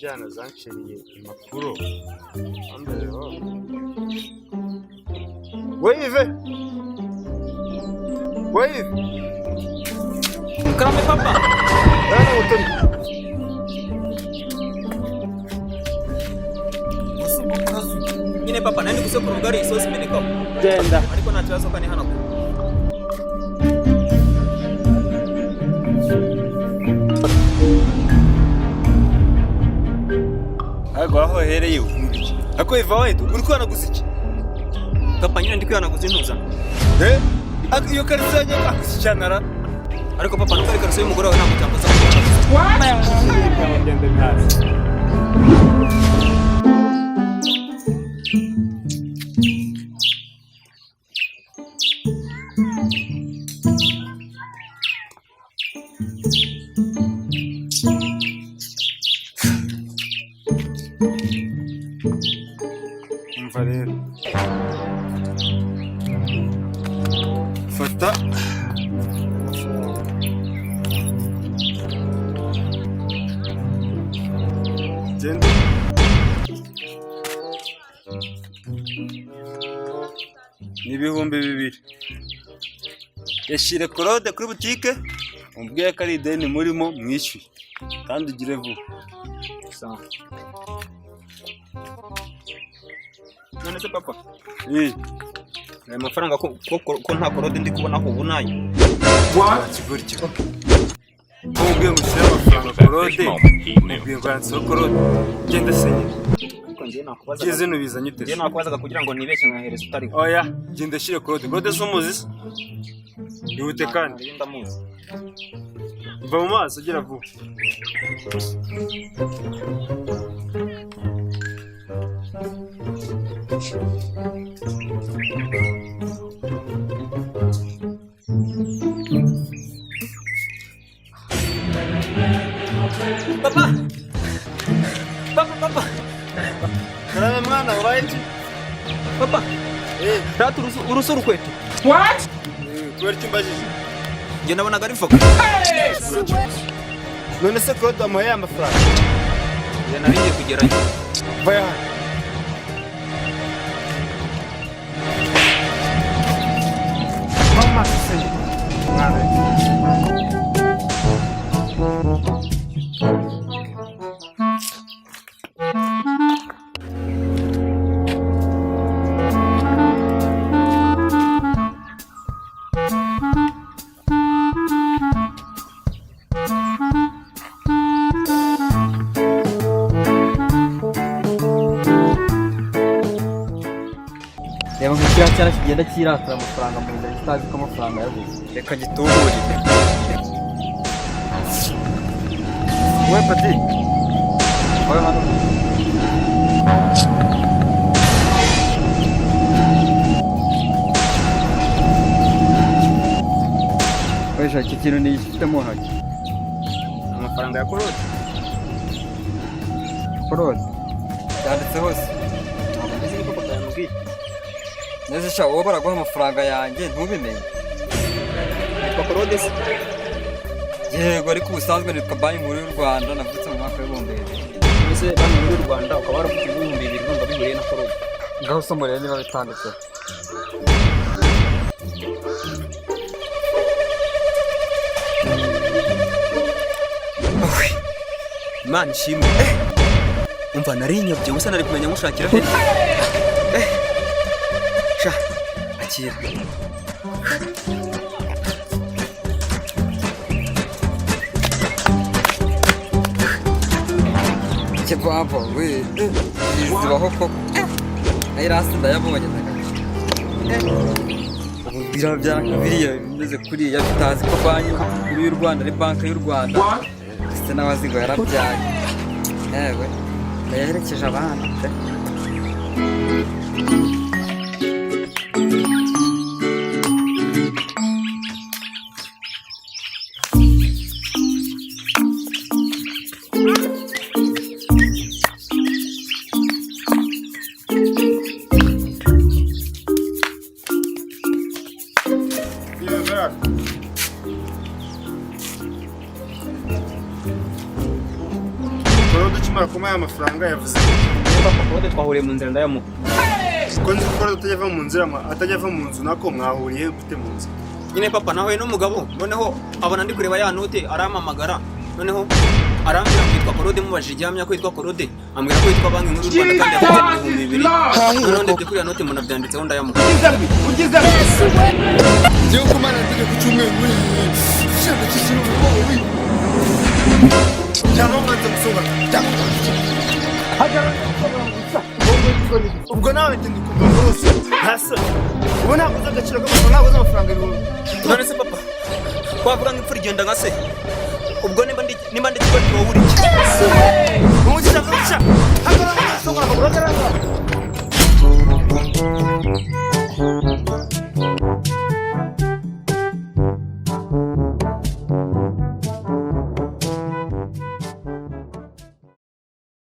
Jana zanciriye impapuro wave Karame papa dana utari nyine papa nani gusekura ubugari isosi imeneka genda ariko nta kibazo kane hano Agora rohereye ukumbi. Ako iva wetu uri kwanaguza iki? papa nyine ndi kwihanaguza intuza Iyo karisa nyaka kusicanara. ariko papa nuko ari karisa y'umugore wawe ntabwo cyambaza Umva rero. Fata genda n'ibihumbi 2 yashire Claude kuri butike umbwiye ko ari ideni murimo mwishyuye kandi ugire vuba. sawa none se papa aya mafaranga ko nta korode ndi kubona aho ubunayo kigori cyo ubwiye mushyira amafaranga Claude ubwiye ngo yanso Claude genda senye ariko ngiye nakubaza gize no bizanye utese ngiye nakubazaga kugira ngo nibeshye nkahereza utari oya genda shire Claude zumuzi ihute kandi ndamuzi va mu maso gira vuba. Papa Karame mwana uraje papa ratu urusuru kwetu What? kubera kimbajije ngiye nabonaga ari voka none se Claude amuhaye amafaranga ngiye naringiye kugerayo vaya mama senye mwana reba nk'ikiriya cyana kigenda kiratira amafaranga mu nda kitazi ko amafaranga yabuze reka gituburire we pati wowe hano wesha iki kintu ni igifitemo hake amafaranga ya korode korode byanditse hose ntabwo mbizi niko papa yamubwiye neza sha wowe baraguha amafaranga yanjye ntubimenye yitwa korode se yego ariko ubusanzwe nitwa banki nkuru y'u Rwanda navutse mu mwaka w'ibihumbi 2000 mbese banki nkuru y'u Rwanda ukaba warafite ibihumbi 2 urumva bihuriye na korode ngaho somo rero niba bitanditse Imana ishimwe umva narinyobye gusa nari kumenya ngushakira he sha akira kivamvo we zibaho koko ayi rasi ndayabonye ubu birabyara biriya bimeze kuriya bitazi ko banki nkuru y'u Rwanda ari banki y'u Rwanda ndetse n'abazigo yarabyaye yewe yaherekeje abana pe akimara kumuha amafaranga yavuze papa Claude twahuriye mu nzira ndayamuha. ko nzi ko atajya ava mu nzira atajya ava mu nzu nako mwahuriye gute mu nzu. Nyine papa nahuye n'umugabo noneho abona ndi kureba ya note arampamagara noneho arambwira ngo yitwa Claude, mubajije igihamya ko yitwa Claude, ambwira ko yitwa banki nkuru y'u Rwanda kandi afite 2,000. noneho ndebye kuri ya note umuntu abyanditseho ndayamuha. Ngiye kumara tujye ku cyumweru cyane cy'ishyura wowe cyangwa mwanze gusoba ubwo nawe ndi kumva rwose hasa ubu ntabwo uzi agaciro k'amafaranga, ntabwo uzi amafaranga ibihumbi. None se papa wavuga ngo imfura igenda nka se, ubwo nimba ndi kigo wowe uri iki? Umugisha hagarara